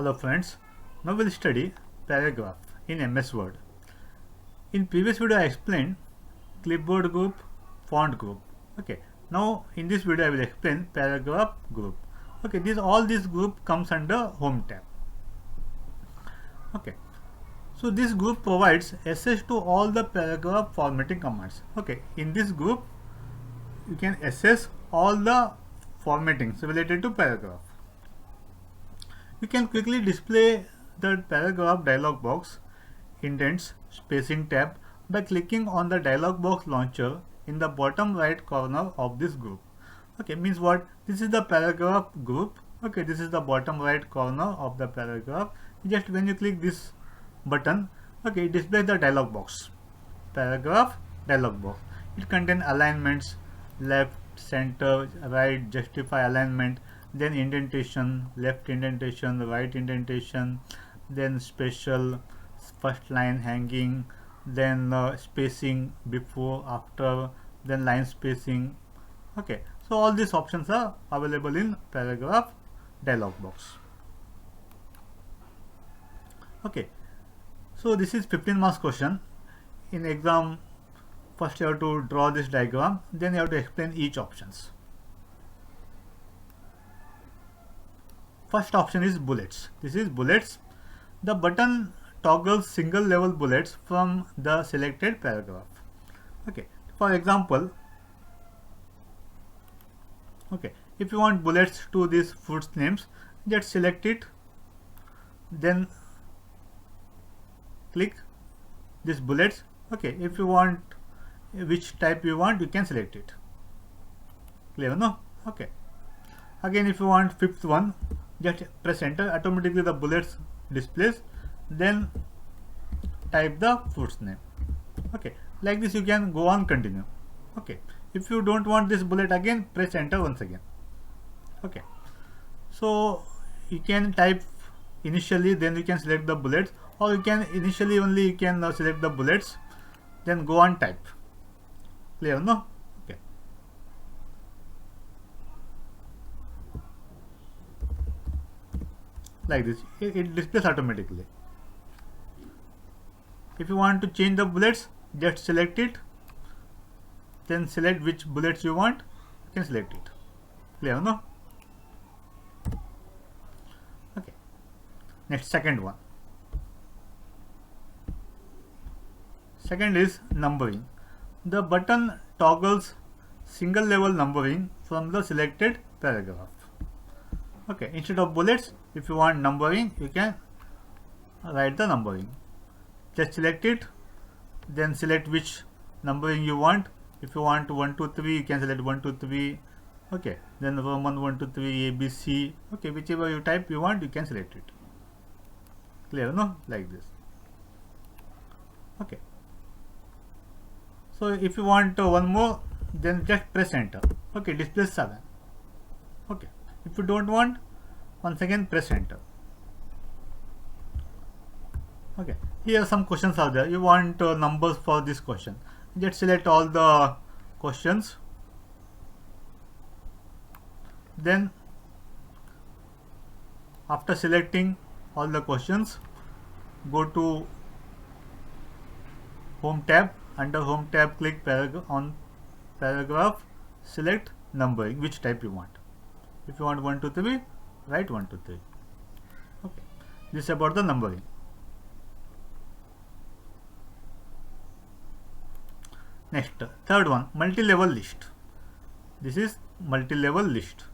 Hello friends, now we'll study paragraph in MS Word. In previous video I explained clipboard group, font group. Okay, now in this video I will explain paragraph group. Okay, all this group comes under Home tab. Okay, so this group provides access to all the paragraph formatting commands. Okay, in this group you can access all the formattings related to paragraph. You can quickly display the paragraph dialog box, indents, spacing tab by clicking on the dialog box launcher in the bottom right corner of this group. Okay, means what? This is the paragraph group. Okay, this is the bottom right corner of the paragraph. Just when you click this button, okay, it displays the dialog box. Paragraph dialog box. It contains alignments, left, center, right, justify alignment, then indentation, left indentation, right indentation, then special, first line hanging, then spacing before, after, then line spacing. Okay, so all these options are available in paragraph dialog box. Okay, so this is 15 marks question. In exam, first you have to draw this diagram, then you have to explain each options. First option is bullets. This is bullets. The button toggles single level bullets from the selected paragraph. Okay, for example, okay, if you want bullets to these fruits names, just select it, then click this bullets. Okay, if you want which type you want, you can select it. Clear, no? Okay, again if you want fifth one, just press enter, automatically the bullets displays, then type the fruits name. Okay, like this you can go on, continue. Okay, if you don't want this bullet, again press enter once again. Okay, so you can type initially, then you can select the bullets, or you can initially only you can select the bullets, then go on type. Clear, no? Okay, like this it displays automatically. If you want to change the bullets, just select it, then select which bullets you want, you can select it. Clear, no? Okay, next, second one. Second is numbering. The button toggles single level numbering from the selected paragraph. Okay, instead of bullets, if you want numbering, you can write the numbering. Just select it, then select which numbering you want. If you want 1 2 3, you can select 1 2 3. Okay, then Roman 1 2 3 A B C. Okay, whichever you type you want, you can select it. Clear, no? Like this. Okay, so if you want one more, then just press enter. Okay, displays 7. Okay, if you don't want, once again press enter. Okay, here some questions are there. You want numbers for this question, just select all the questions, then after selecting all the questions, go to Home tab. Under Home tab, click on paragraph, select numbering, which type you want. If you want 1 2 3, write 1 2 3. Okay, this is about the numbering. Next, third one, multi-level list. This is multi-level list.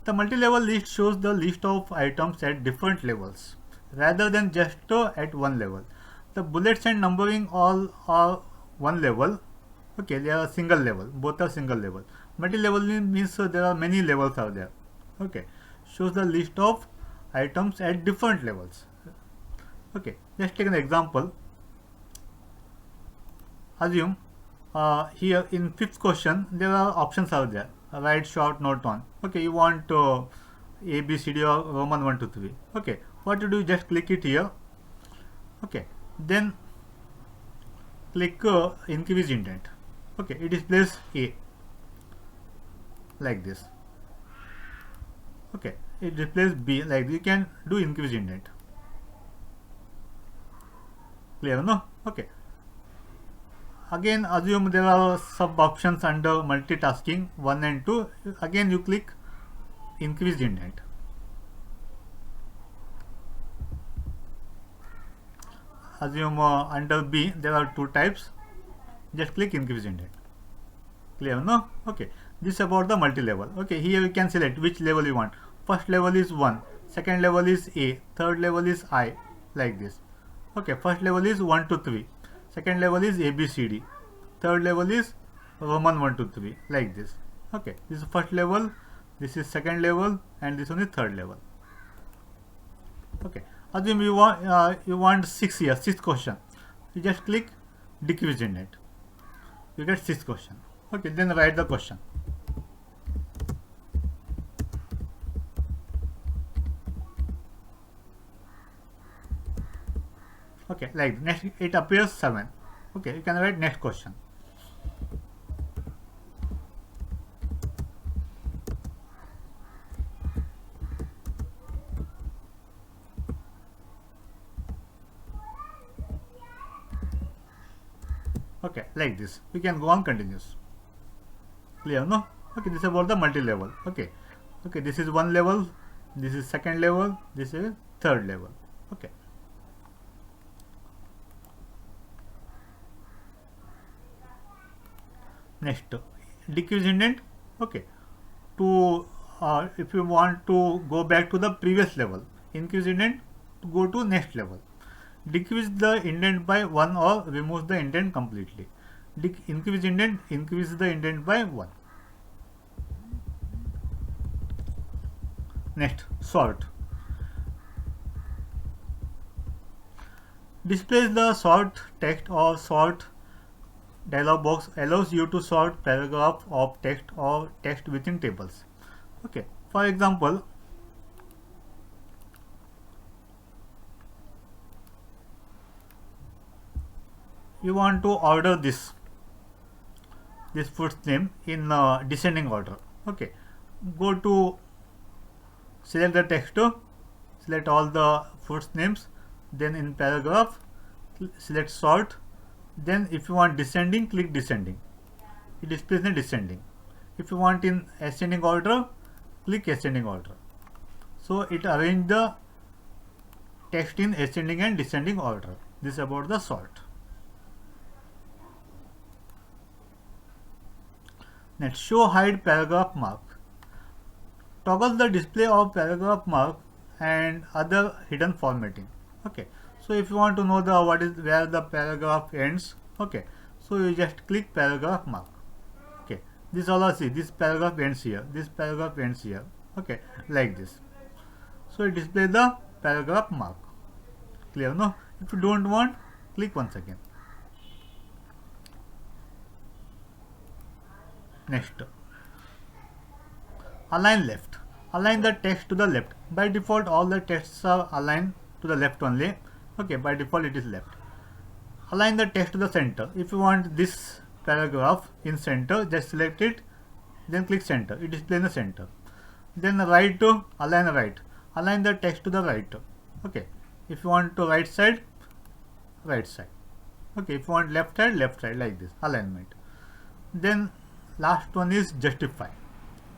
The multi-level list shows the list of items at different levels rather than just at one level. The bullets and numbering all are one level. Okay, they are single level, both are single level. Multi-level means there are many levels are there. Okay, shows the list of items at different levels. Okay, let's take an example. Assume here in fifth question there are options are there, write short note on. Okay, you want A B C D or Roman 1 2 3. Okay, what to do, just click it here. Okay, then click increase indent. Okay, it displays A like this. Okay, it displays B. Like you can do increase indent. Clear, no? Okay. Again, assume there are sub options under multitasking 1 and 2. Again, you click increase indent. Assume under B there are 2 types. Just click increase indent. Clear, no? Okay. This is about the multi-level. Okay, here you can select which level you want. First level is 1, second level is A, third level is I, like this. Okay, first level is 1 to 3, second level is A, B, C, D, third level is Roman 1 to 3, like this. Okay, this is first level, this is second level, and this one is third level. Okay, assume you want 6 here, 6th question. You just click decrease indent. You get 6th question. Okay, then write the question. Okay, like next it appears 7. Okay, you can write next question. Okay, like this. You can go on continuous. Clear, no? Okay, this is about the multi-level. Okay, okay, this is one level, this is second level, this is third level. Okay. Next, decrease indent. Okay, to if you want to go back to the previous level, increase indent to go to next level. Decrease the indent by 1 or remove the indent completely. Increase indent, increase the indent by 1. Next, sort. Displays the sort text or sort dialog box, allows you to sort paragraph of text or text within tables. Okay, for example, you want to order this food's name in descending order. Okay, go to select the text, select all the food's names, then in paragraph select sort, then if you want descending, click descending. It displays in descending. If you want in ascending order, click ascending order. So it arranges the text in ascending and descending order. This is about the sort. Next, show hide paragraph mark. Toggle the display of paragraph mark and other hidden formatting. Okay, so if you want to know the where the paragraph ends, okay, so you just click paragraph mark. Okay, this all I see, this paragraph ends here, this paragraph ends here. Okay, like this. So it displays the paragraph mark. Clear, no? If you don't want, click once again. Next, align left. Align the text to the left. By default, all the texts are aligned to the left only. Okay, by default it is left. Align the text to the center. If you want this paragraph in center, just select it, then click center. It displays in the center. Then right to align right. Align the text to the right. Okay. If you want to right side, right side. Okay. If you want left side, like this alignment. Then last one is justify.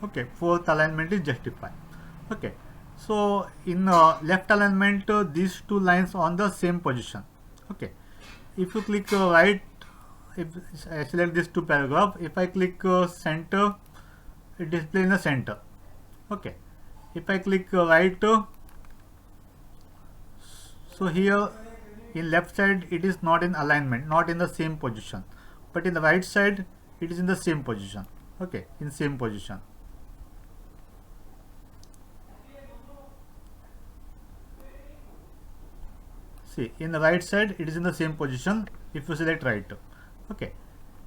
Okay, fourth alignment is justify. Okay, so in left alignment, these two lines on the same position. Okay, if you click right, if I select this two paragraph, if I click center, it displays in the center. Okay, if I click right, so here in left side it is not in alignment, not in the same position, but in the right side it is in the same position. Okay, in same position. See, in the right side it is in the same position if you select right. Okay,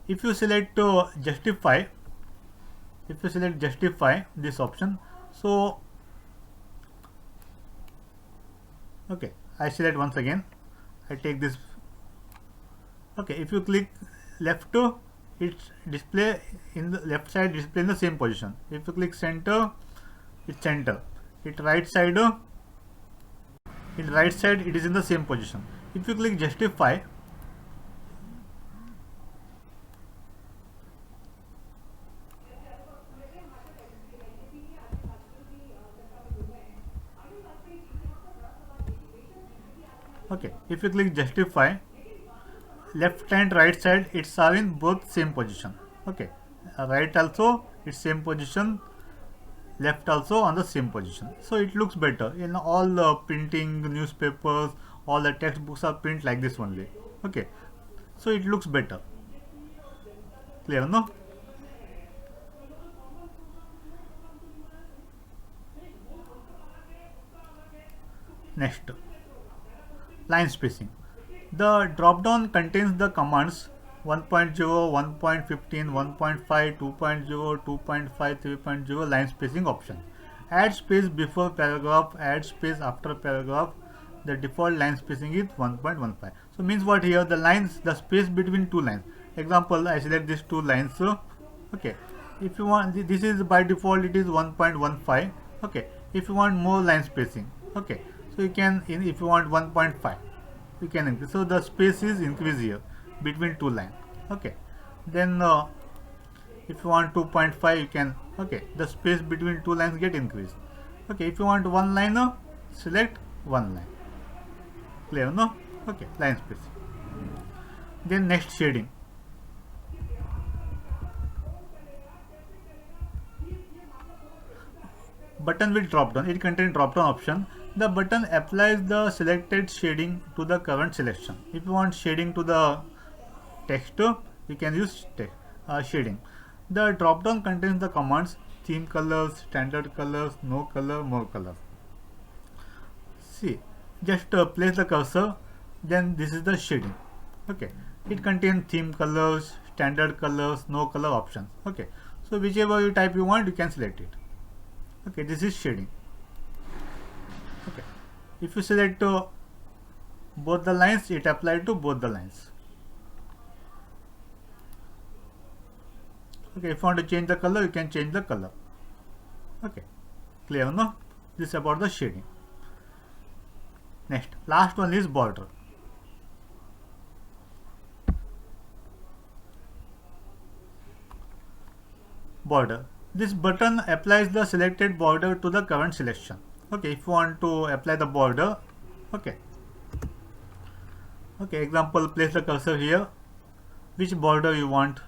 if you select justify, this option, so okay, I select once again, I take this. Okay, if you click left, it's display in the left side, display in the same position. If you click center, it's center. it right side in right side it is in the same position. If you click justify, okay, if you click justify, left and right side it's are in both same position. Okay, right also it's same position, left also on the same position, so it looks better. In all the printing newspapers, all the textbooks are print like this only. Okay, so it looks better. Clear, no? Next, line spacing. The drop down contains the commands 1.0, 1.15, 1.5, 2.0, 2.5, 3.0 line spacing option. Add space before paragraph, add space after paragraph. The default line spacing is 1.15. So means what here? The lines, the space between two lines. Example, I select these two lines. So, okay, if you want, this is by default it is 1.15. Okay, if you want more line spacing, okay, so you can, if you want 1.5, you can increase. So the space is increased here between two lines. Okay, then if you want 2.5, you can, okay, the space between two lines get increased. Okay, if you want one line, select one line. Clear, no? Okay, line spacing. Then next, shading. Button will drop down. It contains drop down option. The button applies the selected shading to the current selection. If you want shading to the text, you can use shading. The drop down contains the commands theme colors, standard colors, no color, more color. See, just place the cursor, then this is the shading. Okay, it contains theme colors, standard colors, no color options. Okay, so whichever you type you want, you can select it. Okay, this is shading. Okay, if you select both the lines, it applies to both the lines. Okay, if you want to change the color, you can change the color. Okay, clear, no? This is about the shading. Next, last one is border. Border. This button applies the selected border to the current selection. Okay, if you want to apply the border, okay. Okay, example, place the cursor here. Which border you want?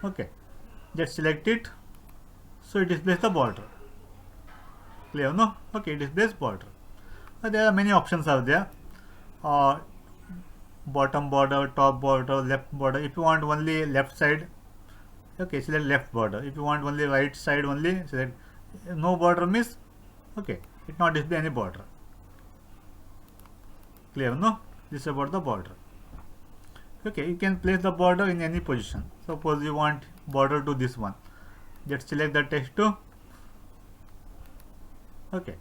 Okay, just select it. So it displays the border. Clear, no? Okay, it displays border. There are many options out there. Bottom border, top border, left border. If you want only left side, okay, select left border. If you want only right side only, select no border means, okay, it not display any border. Clear, no? This is about the border. Okay, you can place the border in any position. Suppose you want border to this one, just select the text to, okay,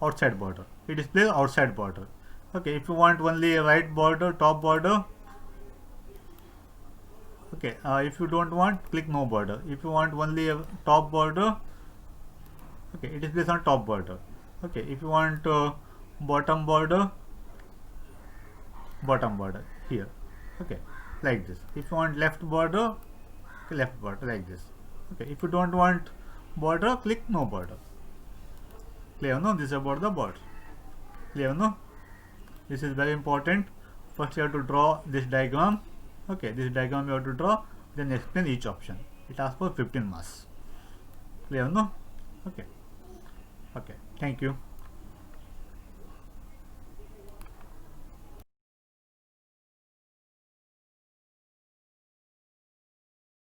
outside border. It displays outside border. Okay, if you want only right border, top border, okay, if you don't want, click no border. If you want only a top border, okay, it is placed on top border. Okay, if you want bottom border here, okay, like this. If you want left border like this. Okay, if you don't want border, click no border. Clear, no? This is about the border. Clear, no? This is very important. First you have to draw this diagram. Okay, this diagram you have to draw, then explain each option. It asks for 15 marks. Clear, no? Okay. Okay, thank you.